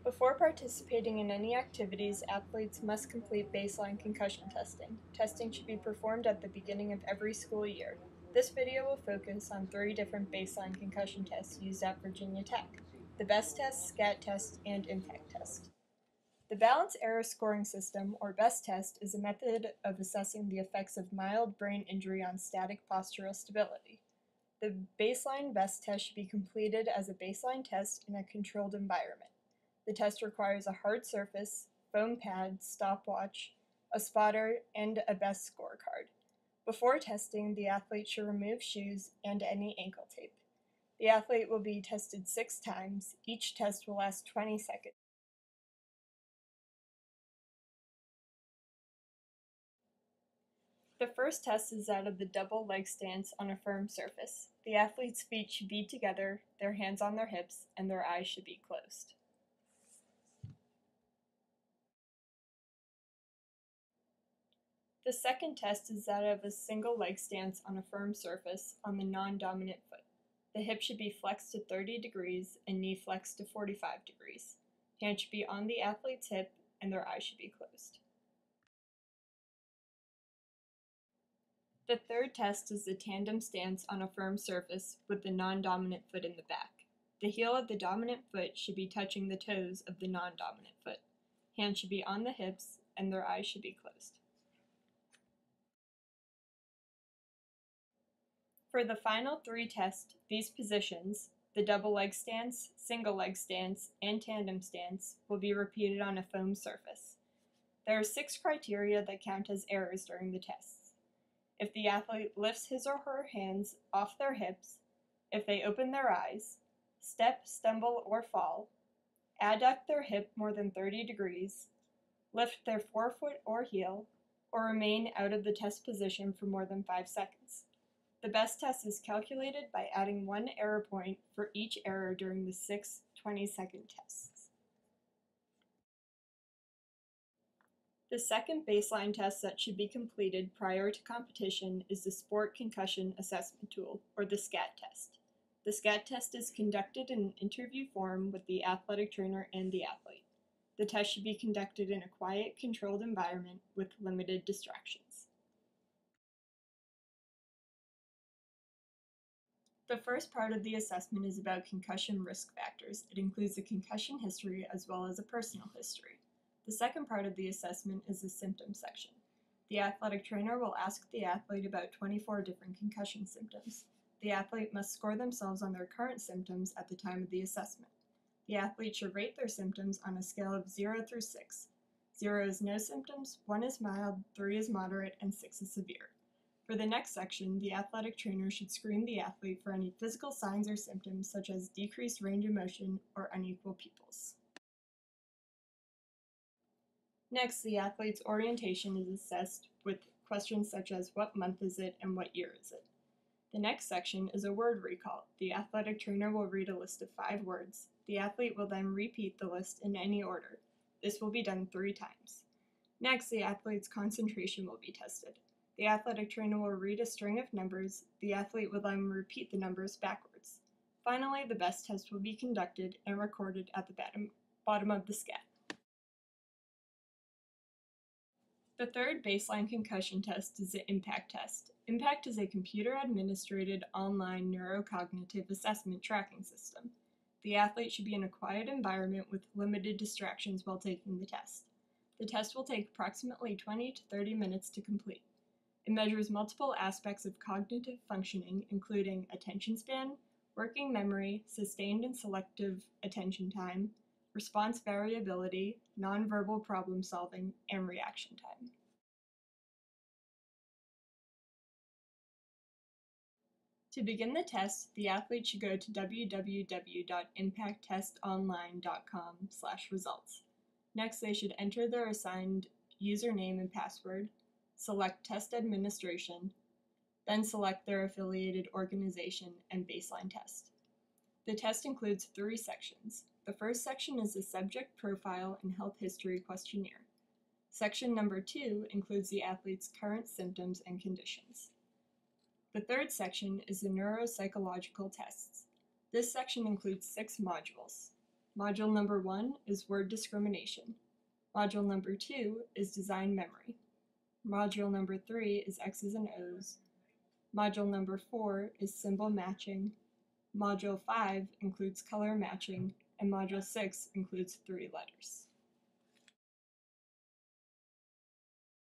Before participating in any activities, athletes must complete baseline concussion testing. Testing should be performed at the beginning of every school year. This video will focus on 3 different baseline concussion tests used at Virginia Tech: the BESS test, SCAT test, and impact test. The Balance Error Scoring System, or BESS test, is a method of assessing the effects of mild brain injury on static postural stability. The baseline BESS test should be completed as a baseline test in a controlled environment. The test requires a hard surface, foam pad, stopwatch, a spotter, and a BESS scorecard. Before testing, the athlete should remove shoes and any ankle tape. The athlete will be tested 6 times. Each test will last 20 seconds. The first test is that of the double leg stance on a firm surface. The athlete's feet should be together, their hands on their hips, and their eyes should be closed. The second test is that of a single leg stance on a firm surface on the non-dominant foot. The hip should be flexed to 30 degrees and knee flexed to 45 degrees. Hands should be on the athlete's hip and their eyes should be closed. The third test is the tandem stance on a firm surface with the non-dominant foot in the back. The heel of the dominant foot should be touching the toes of the non-dominant foot. Hands should be on the hips and their eyes should be closed. For the final 3 tests, these positions, the double leg stance, single leg stance, and tandem stance, will be repeated on a foam surface. There are 6 criteria that count as errors during the tests. If the athlete lifts his or her hands off their hips, if they open their eyes, step, stumble, or fall, adduct their hip more than 30 degrees, lift their forefoot or heel, or remain out of the test position for more than 5 seconds. The BESS test is calculated by adding 1 error point for each error during the 6 20-second tests. The second baseline test that should be completed prior to competition is the Sport Concussion Assessment Tool, or the SCAT test. The SCAT test is conducted in an interview form with the athletic trainer and the athlete. The test should be conducted in a quiet, controlled environment with limited distractions. The first part of the assessment is about concussion risk factors. It includes the concussion history as well as a personal history. The second part of the assessment is the symptoms section. The athletic trainer will ask the athlete about 24 different concussion symptoms. The athlete must score themselves on their current symptoms at the time of the assessment. The athlete should rate their symptoms on a scale of 0 through 6. 0 is no symptoms, 1 is mild, 3 is moderate, and 6 is severe. For the next section, the athletic trainer should screen the athlete for any physical signs or symptoms such as decreased range of motion or unequal pupils. Next, the athlete's orientation is assessed with questions such as what month is it and what year is it. The next section is a word recall. The athletic trainer will read a list of 5 words. The athlete will then repeat the list in any order. This will be done 3 times. Next, the athlete's concentration will be tested. The athletic trainer will read a string of numbers. The athlete will then repeat the numbers backwards. Finally, the BESS test will be conducted and recorded at the bottom of the SCAT. The third baseline concussion test is the impact test. Impact is a computer-administrated online neurocognitive assessment tracking system. The athlete should be in a quiet environment with limited distractions while taking the test. The test will take approximately 20 to 30 minutes to complete. It measures multiple aspects of cognitive functioning, including attention span, working memory, sustained and selective attention time, response variability, nonverbal problem solving, and reaction time. To begin the test, the athlete should go to www.impacttestonline.com/results. Next, they should enter their assigned username and password, select Test Administration, then select their affiliated organization and baseline test. The test includes 3 sections. The first section is the subject profile and health history questionnaire. Section number 2 includes the athlete's current symptoms and conditions. The third section is the neuropsychological tests. This section includes 6 modules. Module number 1 is word discrimination. Module number 2 is design memory. Module number 3 is X's and O's. Module number 4 is symbol matching. Module 5 includes color matching, and Module 6 includes 3 letters.